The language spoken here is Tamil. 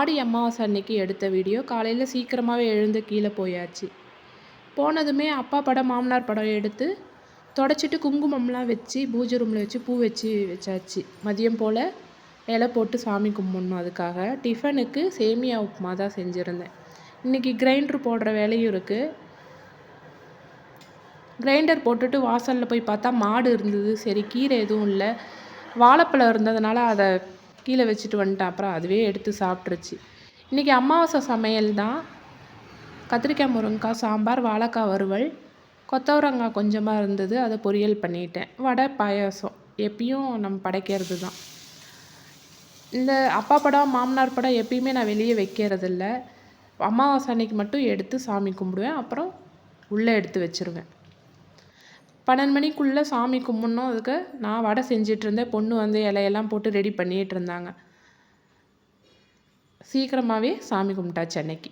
ஆடி அமாவாசை அன்னைக்கு எடுத்த வீடியோ. காலையில் சீக்கிரமாகவே எழுந்து கீழே போயாச்சு. போனதுமே அப்பா படம் மாமனார் படம் எடுத்து தொடச்சிட்டு குங்குமம்லாம் வச்சு பூஜை ரூமில் வச்சு பூ வச்சாச்சு. மதியம் போல் இலை போட்டு சாமி கும்பிடணும். அதுக்காக டிஃபனுக்கு சேமியா உப்புமா தான் செஞ்சுருந்தேன். இன்றைக்கி கிரைண்டர் போடுற வேலையும் இருக்குது. கிரைண்டர் போட்டுட்டு வாசலில் போய் பார்த்தா மாடு இருந்தது. சரி, கீரை எதுவும் இல்லை, வாழைப்பழம் இருந்ததுனால அதை கீழே வச்சுட்டு வந்துட்டேன். அப்புறம் அதுவே எடுத்து சாப்பிட்ருச்சு. இன்றைக்கி அமாவாசை சமையல் தான். கத்திரிக்காய் முருங்கைக்காய் சாம்பார், வாழைக்காய் வறுவல், கொத்தவரங்காய் கொஞ்சமாக இருந்தது, அதை பொரியல் பண்ணிட்டேன். வடை, பாயாசம் எப்பயும் நம்ம படைக்கிறது தான். இந்த அப்பா படம் மாமனார் படம் எப்பயுமே நான் வெளியே வைக்கிறதில்ல. அமாவாசை அன்னைக்கு மட்டும் எடுத்து சாமி கும்பிடுவேன். அப்புறம் உள்ளே எடுத்து வச்சுருவேன். 12 மணிக்குள்ளே சாமி கும்பிட்ணும். அதுக்கு நான் வடை செஞ்சிட்ருந்தேன். பொண்ணு வந்து இலையெல்லாம் போட்டு ரெடி பண்ணிகிட்டு இருந்தாங்க. சீக்கிரமாகவே சாமி கும்பிட்டாச்சு அன்னைக்கு.